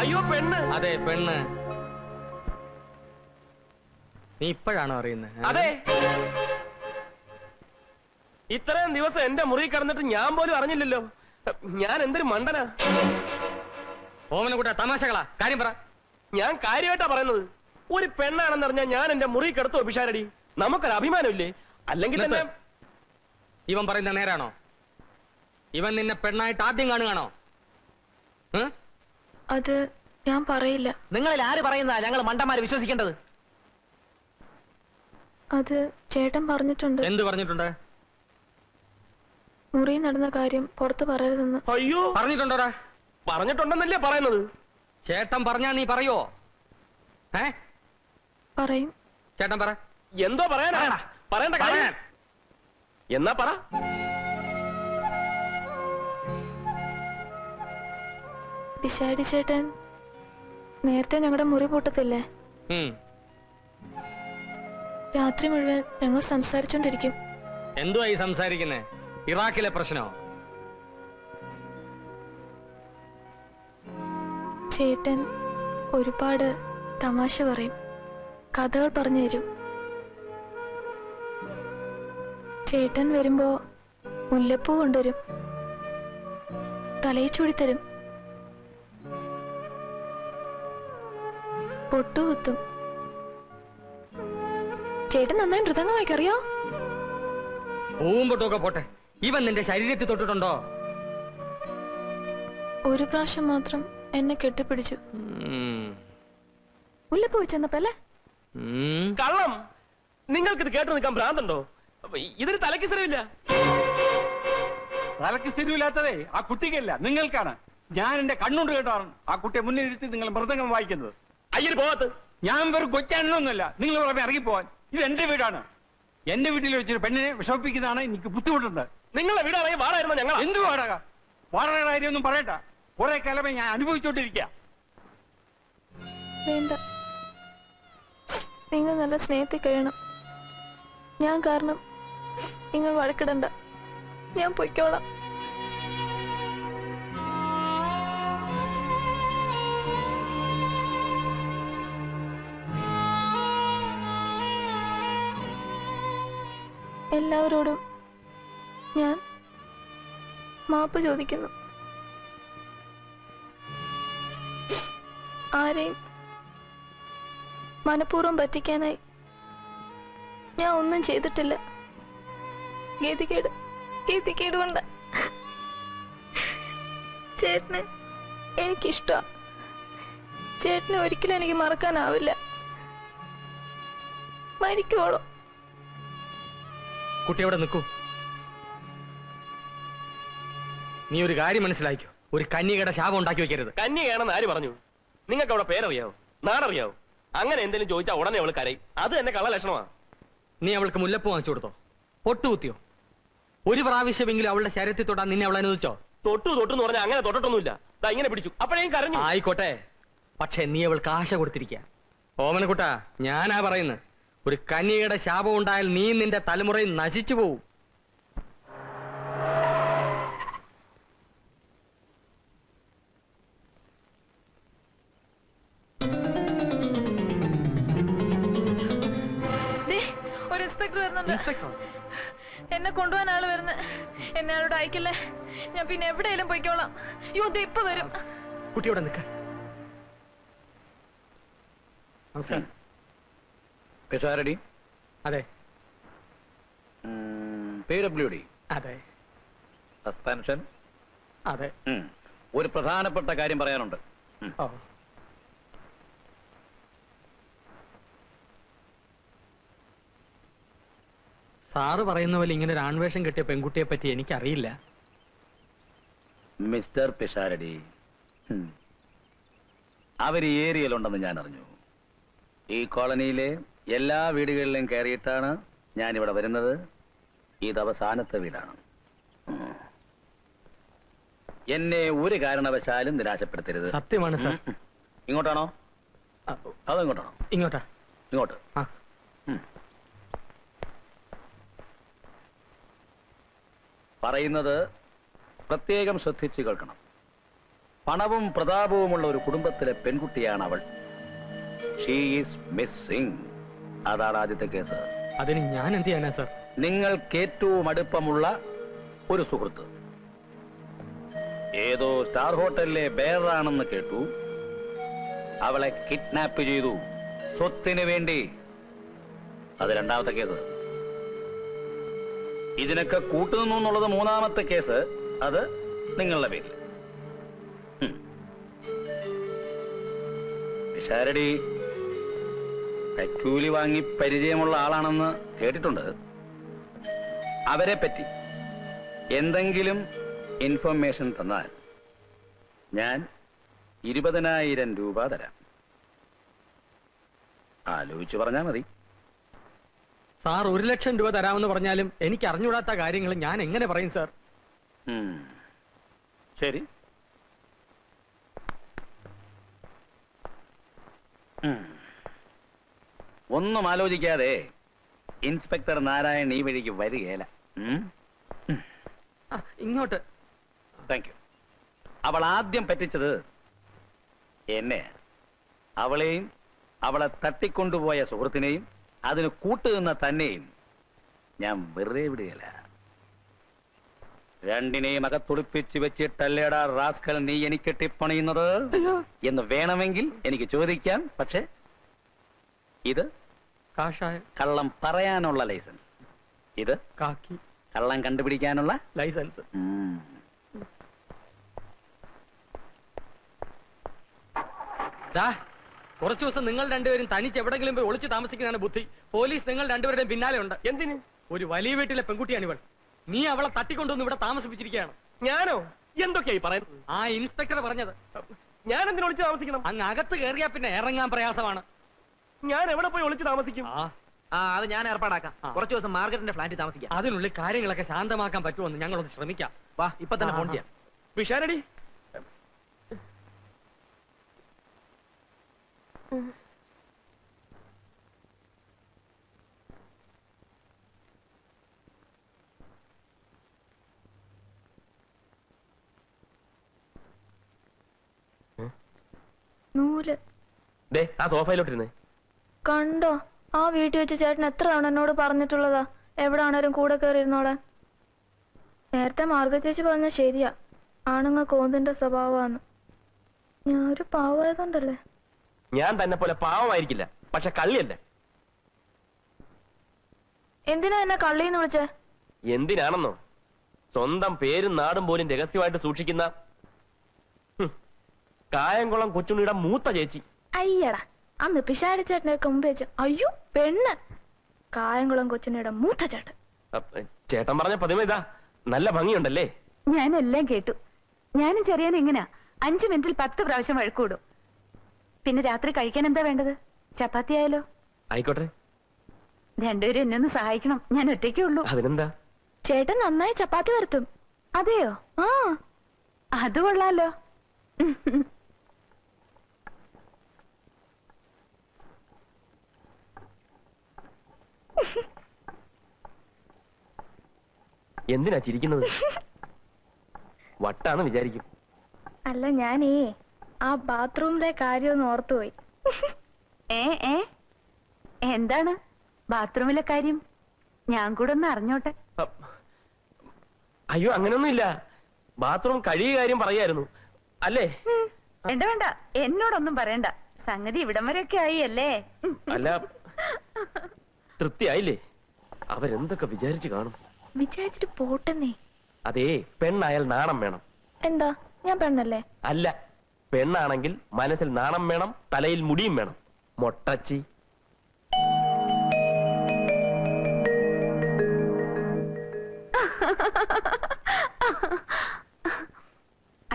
അയ്യോ പെണ്ണ്. അതെ പെണ്ണ്. നീ ഇപ്പോഴാണോ അറിയുന്നത്? അതെ, ഇത്രയും ദിവസം എന്റെ മുറി കിടന്നിട്ട് ഞാൻ പോലും അറിഞ്ഞില്ലല്ലോ. ഞാൻ എന്തൊരു മണ്ടനാ. ഓമന കൂട്ടാ തമാശകളാ. കാര്യം പറ. ഞാൻ കാര്യമായിട്ടാ പറയുന്നത്. ഒരു പെണ്ണാണെന്ന് അറിഞ്ഞാൽ ഞാൻ എന്റെ മുറി കിടത്തോ പിഷാരടി? നമുക്കൊരു അഭിമാനമില്ലേ? അല്ലെങ്കിൽ തന്നെ ഇവൻ പറയുന്ന നേരാണോ? ഇവൻ നിന്നെ പെണ്ണായിട്ട് ആദ്യം കാണുകയാണോ? അത് ഞാൻ പറയില്ല. നിങ്ങളിൽ ആര് പറയുന്നതാ ഞങ്ങൾ മണ്ടന്മാര് വിശ്വസിക്കേണ്ടത്? അത് ചേട്ടൻ പറഞ്ഞിട്ടുണ്ട്. എന്ത് പറഞ്ഞിട്ടുണ്ട്? മുറി നടന്ന കാര്യം പുറത്ത് പറയരുതെന്ന്. അയ്യോ, പറഞ്ഞിട്ടുണ്ടോടാ? പറഞ്ഞിട്ടുണ്ടെന്നല്ലേ പറയുന്നത്. ചേട്ടൻ പറഞ്ഞാ നീ പറയോ? പറയും. ചേട്ടൻ പറ. എന്തോ പറയാനാ? പറയണ്ട കാര്യം എന്നാ പറ. പിഷാടി ചേട്ടൻ നേരത്തെ ഞങ്ങളുടെ മുറി പൂട്ടത്തില്ലേ? രാത്രി മുഴുവൻ ഞങ്ങൾ സംസാരിച്ചോണ്ടിരിക്കും. എന്തുവാ ഈ സംസാരിക്കുന്നേ? ഇറാഖിലെ പ്രശ്നമോ? ചേട്ടൻ ഒരുപാട് തമാശ പറയും, കഥകൾ പറഞ്ഞു തരും. ചേട്ടൻ വരുമ്പോ മുല്ലപ്പൂ കൊണ്ടുവരും, തലയിൽ ചൂടിത്തരും, പൊട്ടുകുത്തും. ചേട്ടൻ നന്നായി മൃദംഗം വായിക്കറിയോ? പൂവും പൊട്ടുമൊക്കെ പോട്ടെ, ഇവൻ നിന്റെ ശരീരത്തിൽ തൊട്ടിട്ടുണ്ടോ? ഒരു പ്രാവശ്യം മാത്രം എന്നെ കെട്ടിപ്പിടിച്ചു. മുല്ലപ്പൂ വെച്ചെന്നപ്പല്ലേ? കള്ളം. നിങ്ങൾക്കിത് കേട്ടു നിൽക്കാൻ ഭ്രാന്തുണ്ടോ? ഇതിന് തലയ്ക്ക് സ്ഥിരമില്ല. തലയ്ക്ക് സ്ഥിരമില്ലാത്തതേ ആ കുട്ടിക്കല്ല, നിങ്ങൾക്കാണ്. ഞാൻ എന്റെ കണ്ണുകൊണ്ട് കേട്ടാണ് ആ കുട്ടിയെ മുന്നിലിരുത്തി നിങ്ങൾ മൃദംഗം വായിക്കുന്നത്. അയ്യര് പോകത്ത്. ഞാൻ വെറും കൊച്ചാണെന്നൊന്നുമല്ല. നിങ്ങൾ പുറമെ ഇറങ്ങിപ്പോവാൻ. ഇത് എന്റെ വീടാണ്. എന്റെ വീട്ടിൽ വെച്ചൊരു പെണ്ണിനെ വിഷമിപ്പിക്കുന്നതാണ് എനിക്ക് ബുദ്ധിമുട്ടുണ്ട്. നിങ്ങളുടെ വീടാണെങ്കിൽ വാടായിരുന്നു ഞങ്ങൾ. എന്ത് വാടക? വാടകയുടെ കാര്യമൊന്നും പറയണ്ട. കുറെ കാലമേ ഞാൻ അനുഭവിച്ചോണ്ടിരിക്കുക. വേണ്ട, നിങ്ങൾ നല്ല സ്നേഹത്തിൽ കഴിയണം. ഞാൻ കാരണം നിങ്ങൾ വഴക്കിടണ്ട. ഞാൻ പൊയ്ക്കോളാം. എല്ലാവരോടും ഞാൻ മാപ്പ് ചോദിക്കുന്നു. ആരെയും മനഃപൂർവ്വം പറ്റിക്കാനായി ഞാൻ ഒന്നും ചെയ്തിട്ടില്ല. ഗതികേട് കൊണ്ട്. ചേട്ടനെ എനിക്കിഷ്ടമാണ്. ചേട്ടനെ ഒരിക്കലും എനിക്ക് മറക്കാനാവില്ല. മരിക്കുവോളോ? കുട്ടി അവിടെ നിൽക്കൂ. നീ ഒരു കാര്യം മനസ്സിലാക്കിയോ, ഒരു കന്യകയുടെ ശാപം ഉണ്ടാക്കി വെക്കരുത്. കന്യകയാണെന്ന് ആര് പറഞ്ഞു? നിങ്ങൾക്ക് അവിടെ പേരറിയാവോ, നാടറിയാവോ? അങ്ങനെ എന്തെങ്കിലും ചോദിച്ചാൽ ഉടനെ അവൾ കരയും. അത് തന്നെ കള്ള ലക്ഷണമാണ്. നീ അവൾക്ക് മുല്ലപ്പൂ വാങ്ങിച്ചു കൊടുത്തോ? പൊട്ടുകുത്തിയോ? ഒരു പ്രാവശ്യമെങ്കിലും അവളുടെ ശരീരത്തിൽ തൊട്ടാൻ നിന്നെ അവൾ അനുവദിച്ചോ? തൊട്ടു എന്ന് പറഞ്ഞാൽ അങ്ങനെ തൊട്ടിട്ടൊന്നുമില്ല. ഇങ്ങനെ പിടിച്ചു, അപ്പോഴേക്കും കരഞ്ഞു. ആയിക്കോട്ടെ, പക്ഷെ നീ അവൾക്ക് ആശ കൊടുത്തിരിക്കുക. ഓമനക്കുട്ടാ, ഞാനാ പറയുന്നത്. ഒരു കന്യകയുടെ ശാപം ഉണ്ടായാൽ നീ നിന്റെ തലമുറയിൽ നശിച്ചു പോവും. ഒരു ഇൻസ്പെക്ടർ വരുന്നുണ്ട്. എന്നെ കൊണ്ടുപോകാൻ ആള് വരുന്നത്. എന്നെ ആളോട് അയക്കില്ലേ. ഞാൻ പിന്നെ എവിടെയെങ്കിലും പോയിക്കോളാം. അയ്യോ, ഇപ്പൊ വരും. കുട്ടിയോടെ നിൽക്ക. നമസ്കാരം. പിഷാരടി? അതെ. PWD? അതെ. സസ്പെൻഷൻ? അതെ. ഒരു പ്രധാനപ്പെട്ട കാര്യം പറയാനുണ്ട്. സാറ് പറയുന്ന പോലെ ഇങ്ങനെ ഒരു ആൺവേഷം കെട്ടിയ പെൺകുട്ടിയെ പറ്റി എനിക്കറിയില്ല. മിസ്റ്റർ പിഷാരടി, അവർ ഈ ഏരിയയിലുണ്ടെന്ന് ഞാൻ അറിഞ്ഞു. ഈ കോളനിയിലെ എല്ലാ വീടുകളിലും കയറിയിട്ടാണ് ഞാനിവിടെ വരുന്നത്. ഇത് അവസാനത്തെ വീടാണ്. എന്നെ ഒരു കാരണവശാലും നിരാശപ്പെടുത്തരുത്. സത്യമാണ് സാർ. ഇങ്ങോട്ടാണോ അതോ ഇങ്ങോട്ടാണോ? ഇങ്ങോട്ടാ. ഇങ്ങോട്ട്. പറയുന്നത് പ്രത്യേകം ശ്രദ്ധിച്ചു കേൾക്കണം. പണവും പ്രതാപവുമുള്ള ഒരു കുടുംബത്തിലെ പെൺകുട്ടിയാണ് അവൾ. She is missing. അതാണ് ആദ്യത്തെ കേസ്. അതിന് ഞാൻ എന്ത് ചെയ്യാനാ സർ? നിങ്ങൾക്ക് ഏറ്റവും അടുപ്പമുള്ള ഒരു സുഹൃത്ത് ഏതോ സ്റ്റാർ ഹോട്ടലിലെ ബെയറാണെന്ന് കേട്ടു. അവളെ കിഡ്നാപ്പ് ചെയ്തു സ്വത്തിന് വേണ്ടി. അത് രണ്ടാമത്തെ കേസ്. ഇതിനൊക്കെ കൂട്ടുനിന്നു എന്നുള്ളത് മൂന്നാമത്തെ കേസ്. അത് നിങ്ങളുടെ പേരിൽ. വിശാരടി കൈക്കൂലി വാങ്ങി പരിചയമുള്ള ആളാണെന്ന് കേട്ടിട്ടുണ്ട്. അവരെ പറ്റി എന്തെങ്കിലും ഇൻഫർമേഷൻ തന്നാൽ ഞാൻ 20,000 രൂപ തരാം. ആലോചിച്ചു പറഞ്ഞാൽ മതി. സാർ 1,00,000 രൂപ തരാമെന്ന് പറഞ്ഞാലും എനിക്ക് അറിഞ്ഞുകൂടാത്ത കാര്യങ്ങൾ ഞാൻ എങ്ങനെ പറയും സാർ? ശരി. ഒന്നും ആലോചിക്കാതെ ഇൻസ്പെക്ടർ നാരായൺ ഈ വഴിക്ക് വരികയില്ല. ഇങ്ങോട്ട്. Thank you. അവൾ ആദ്യം പറ്റിച്ചത് എന്നെ. അവളെയും അവളെ തട്ടിക്കൊണ്ടുപോയ സുഹൃത്തിനെയും അതിന് കൂട്ടുനിന്ന തന്നെയും ഞാൻ വെറുതെ വിടുകയില്ല. രണ്ടിനെയും അകത്തൊളിപ്പിച്ചു വെച്ചിട്ടല്ലേടാ റാസ്കൽ നീ എനിക്ക് ടിപ്പണിയുന്നത് എന്ന് വേണമെങ്കിൽ എനിക്ക് ചോദിക്കാം. പക്ഷെ ഇത് കാഷായം. കള്ളം പറയാനുള്ള ലൈസൻസ്. ഇത് കാക്കി. കള്ളം കണ്ടുപിടിക്കാനുള്ള ലൈസൻസ്. കുറച്ചു ദിവസം നിങ്ങൾ രണ്ടുപേരും തനിച്ച് എവിടെങ്കിലും പോയി ഒളിച്ചു താമസിക്കുന്നതാണ് ബുദ്ധി. പോലീസ് നിങ്ങൾ രണ്ടുപേരുടെയും പിന്നാലെ ഉണ്ട്. എന്തിന്? ഒരു വലിയ വീട്ടിലെ പെൺകുട്ടിയാണ് ഇവൾ. നീ അവളെ തട്ടിക്കൊണ്ടുവന്ന് ഇവിടെ താമസിപ്പിച്ചിരിക്കുകയാണ്. ഞാനോ? എന്തൊക്കെയായി പറയുന്നത്? ആ ഇൻസ്പെക്ടർ പറഞ്ഞത്. ഞാൻ എന്തിനു ഒളിച്ചു താമസിക്കണം? അങ്ങ് അകത്ത് കയറിയാ പിന്നെ ഇറങ്ങാൻ പ്രയാസമാണ്. ഞാൻ എവിടെ പോയി ഒളിച്ചു താമസിക്കും? അത് ഞാൻ ഏർപ്പാടാക്കാം. കുറച്ചു ദിവസം മാർഗരറ്റിന്റെ ഫ്ലാറ്റിൽ താമസിക്കാം. അതിനുള്ളിൽ കാര്യങ്ങളൊക്കെ ശാന്തമാക്കാൻ പറ്റുമെന്ന് ഞങ്ങളൊന്ന് ശ്രമിക്കാം. വാ, ഇപ്പൊ തന്നെ ഫോൺ ചെയ്യാം. വിശാരടി, നൂല് ദേ ആ സോഫയിലോട്ടിരുന്നേ. കണ്ടോ? ആ വീട്ടിൽ വെച്ച് ചേട്ടൻ എത്ര തവണ എന്നോട് പറഞ്ഞിട്ടുള്ളതാ എവിടാണേലും കൂടെ കയറിയിരുന്നോളെ. നേരത്തെ മാർഗ ചേച്ചി പറഞ്ഞ ശരിയാ, ആണുങ്ങ കോന്തിന്റെ സ്വഭാവമാണ്. ഞാൻ ഒരു പാവമായതുകൊണ്ടല്ലേ. ഞാൻ തന്നെ പോലെ പാവമായിരിക്കില്ല, പക്ഷെ കള്ളിയല്ല. എന്തിനാ എന്നെ കള്ളിന്ന് വിളിച്ചേ? എന്തിനാണെന്നോ? സ്വന്തം പേരും നാടും പോലും രഹസ്യമായിട്ട് സൂക്ഷിക്കുന്ന കായംകുളം കൊച്ചുണ്ണിയുടെ മൂത്ത ചേച്ചി. അയ്യടാ, അന്ന് പിശാരി ചേട്ടനെയൊക്കെ മുമ്പ് വെച്ച് അയ്യോ പെണ്ണ്. കായംകുളം കൊച്ചുണ്ണിയുടെ മൂത്ത ചേട്ടൻ. ചേട്ടൻ പറഞ്ഞ പതിമ ഇതാ. നല്ല ഭംഗിയുണ്ടല്ലേ? ഞാനെല്ലാം കേട്ടു. ഞാനും ചെറിയാൻ എങ്ങനാ 5 മിനിറ്റിൽ 10 പ്രാവശ്യം വഴക്കൂടും. പിന്നെ രാത്രി കഴിക്കാൻ എന്താ വേണ്ടത്? ചപ്പാത്തി ആയാലോ? ആയിക്കോട്ടെ. രണ്ടുപേരും എന്നെ ഒന്ന് സഹായിക്കണം, ഞാൻ ഒറ്റയ്ക്കേ ഉള്ളൂ. അതിനെന്താ? ചേട്ടൻ നന്നായി ചപ്പാത്തി വരുത്തും. അതെയോ? ആ, അത് കൊള്ളാലോ. എന്തിനാ ചിരിക്കുന്നത്? വട്ടാന്ന് വിചാരിക്കും. അല്ല, ഞാനേ ആ ബാത്റൂമിലെ കാര്യമൊന്ന് ഓർത്തുപോയി. ഏ എന്താണ് ബാത്റൂമിലെ കാര്യം? ഞാൻ കൂടെ ഒന്ന് അറിഞ്ഞോട്ടെ. അയ്യോ, അങ്ങനൊന്നുമില്ല. ബാത്റൂം കഴിയ കാര്യം പറയായിരുന്നു അല്ലേ? വേണ്ട വേണ്ട, എന്നോടൊന്നും പറയണ്ട. സംഗതി ഇവിടം വരെയൊക്കെ ആയി അല്ലേ? അല്ല, തൃപ്തിയായില്ലേ? അവരെന്തൊക്കെ വിചാരിച്ചു കാണും. വിചാരിച്ചിട്ട് പോട്ടെന്നേ. അതേ, പെണ്ണായാൽ നാണം വേണം. എന്താ, ഞാൻ പെണ്ണല്ലേ? അല്ല, പെണ്ണാണെങ്കിൽ മനസ്സിൽ നാണം വേണം, തലയിൽ മുടിയും വേണം. മൊട്ടച്ചി.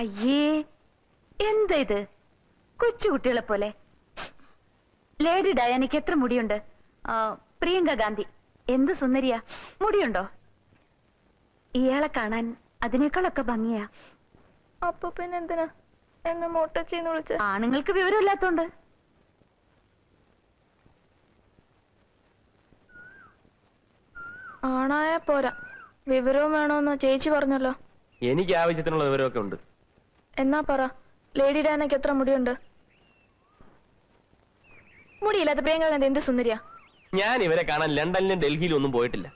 അയ്യേ, എന്താ ഇത്? കൊച്ചുകുട്ടികളെ പോലെ. ലേഡി ഡയാനയ്ക്ക് എത്ര മുടിയുണ്ട്? പ്രിയങ്ക ഗാന്ധി എന്ത് സുന്ദരിയാ. മുടിയുണ്ടോ? ഇയാളെ കാണാൻ അതിനേക്കാളൊക്കെ ഭംഗിയാ. അപ്പൊ പിന്നെ എന്തിനാ എന്നെ മൊട്ടച്ചിന്ന് വിളിച്ച? ആണുങ്ങൾക്ക് വിവരമില്ലാത്തോണ്ട്. ആണായ പോരാ, വിവരവും വേണോന്ന് ചേച്ചി പറഞ്ഞല്ലോ. എനിക്ക് ആവശ്യത്തിനുള്ള വിവരമൊക്കെ ഉണ്ട്. എന്നാ പറ, ലേഡി ഡാനയ്ക്ക് എത്ര മുടിയുണ്ട്? മുടിയില്ലാത്ത പ്രിയങ്ക ഗാന്ധി എന്ത് സുന്ദരിയാ. ഞാൻ ഇവരെ കാണാൻ ലണ്ടനിലും ഡൽഹിയിലും ഒന്നും പോയിട്ടില്ല.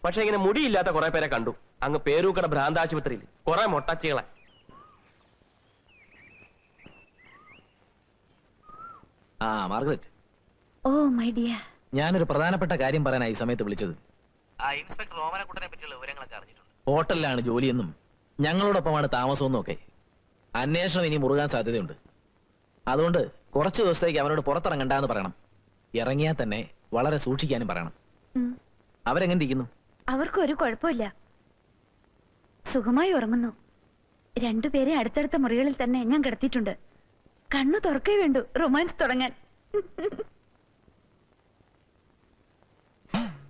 പക്ഷെ ഇങ്ങനെ മുടിയില്ലാത്ത കുറെ പേരെ കണ്ടു. അങ്ങ് പേരൂക്കട ഭ്രാന്താശുപത്രിയിൽ കുറെ മൊട്ടച്ചികളെ. ആ മാർഗരറ്റ്, ഓ മൈ ഡിയർ. ഞാനൊരു പ്രധാനപ്പെട്ട കാര്യം പറയാനായി ഈ സമയത്ത് വിളിച്ചത്. ആ ഇൻസ്പെക്ടർ ഓമനക്കുട്ടനെ പറ്റിയുള്ള വിവരങ്ങളൊക്കെ അറിഞ്ഞിട്ടുണ്ട്. ഹോട്ടലിലാണ് ജോലിയെന്നും ഞങ്ങളോടൊപ്പമാണ് താമസമെന്നും ഒക്കെ. അന്വേഷണം ഇനി മുറുകാൻ സാധ്യതയുണ്ട്. അതുകൊണ്ട് കുറച്ചു ദിവസത്തേക്ക് അവനോട് പുറത്തിറങ്ങണ്ടെന്ന് പറയണം. ഇറങ്ങിയാൽ തന്നെ വളരെ സൂക്ഷിക്കാനും പറയണം. അവരെങ്ങനെ ഇരിക്കുന്നു? അവർക്ക് ഒരു കുഴപ്പമില്ല, സുഖമായി ഉറങ്ങുന്നു. രണ്ടുപേരെ അടുത്തടുത്ത മുറികളിൽ തന്നെ ഞാൻ കിടത്തിയിട്ടുണ്ട്. കണ്ണു തുറക്കേ വേണ്ടു റൊമാൻസ് തുടങ്ങാൻ.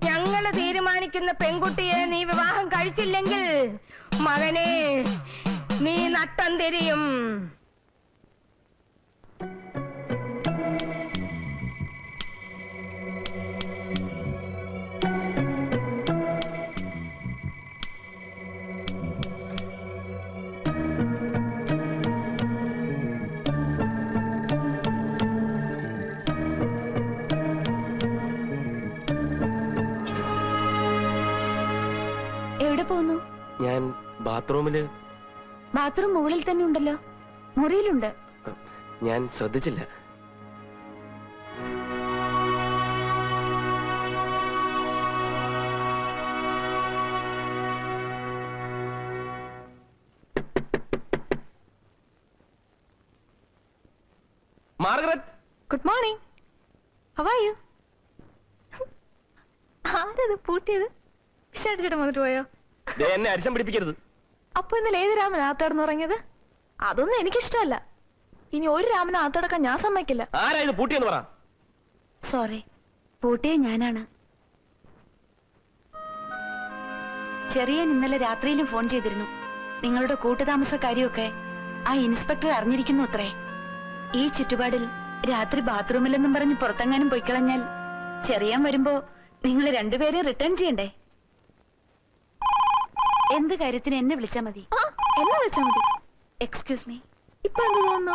ഞങ്ങള് തീരുമാനിക്കുന്ന പെൺകുട്ടിയെ നീ വിവാഹം കഴിച്ചില്ലെങ്കിൽ മകനെ നീ നട്ടം തിരിയും. എവിടെ പോകുന്നു? ഞാൻ ബാത്റൂമില്. ബാത്റൂം മുകളിൽ തന്നെ ഉണ്ടല്ലോ, മുറിയിലുണ്ട്. ഞാൻ ശ്രദ്ധിച്ചില്ല. Margaret, good morning. How are you? ആരത് പൂട്ടിയത്? വിശാരിച്ചിട്ട് വന്നിട്ട് പോയോ? ദേ എന്നെ അരിശം പിടിപ്പിക്കരുത്. അപ്പൊ ഇന്നലെ ഏത് രാമൻ ആത്തടന്നുറങ്ങിയത്? അതൊന്നും എനിക്കിഷ്ടമല്ല. ഇനി ഒരു രാമനെ ആത്തടക്കാൻ ഞാൻ സമ്മതിക്കില്ല. ആരാ ഇത് പൂട്ടിയെന്ന് പറ. സോറി, പൂട്ടിയെ ഞാനാണ്. ചെറിയൻ ഇന്നലെ രാത്രിയിലും ഫോൺ ചെയ്തിരുന്നു. നിങ്ങളുടെ കൂട്ടുതാമസക്കാരിയൊക്കെ ആ ഇൻസ്പെക്ടർ അറിഞ്ഞിരിക്കുന്നു അത്രേ. ഈ ചുറ്റുപാടിൽ രാത്രി ബാത്റൂമിലെന്നും പറഞ്ഞ് പുറത്തെങ്ങാനും പൊയ്ക്കളഞ്ഞാൽ ചെറിയാൻ വരുമ്പോ നിങ്ങൾ രണ്ടുപേരെയും റിട്ടേൺ ചെയ്യണ്ടേ? എന്ത് കാര്യത്തിന് എന്നെ വിളിച്ചാ മതി. എന്നെ വിളിച്ചാ മതി. Excuse me. ഇപ്പൊ എന്ത് തോന്നുന്നു?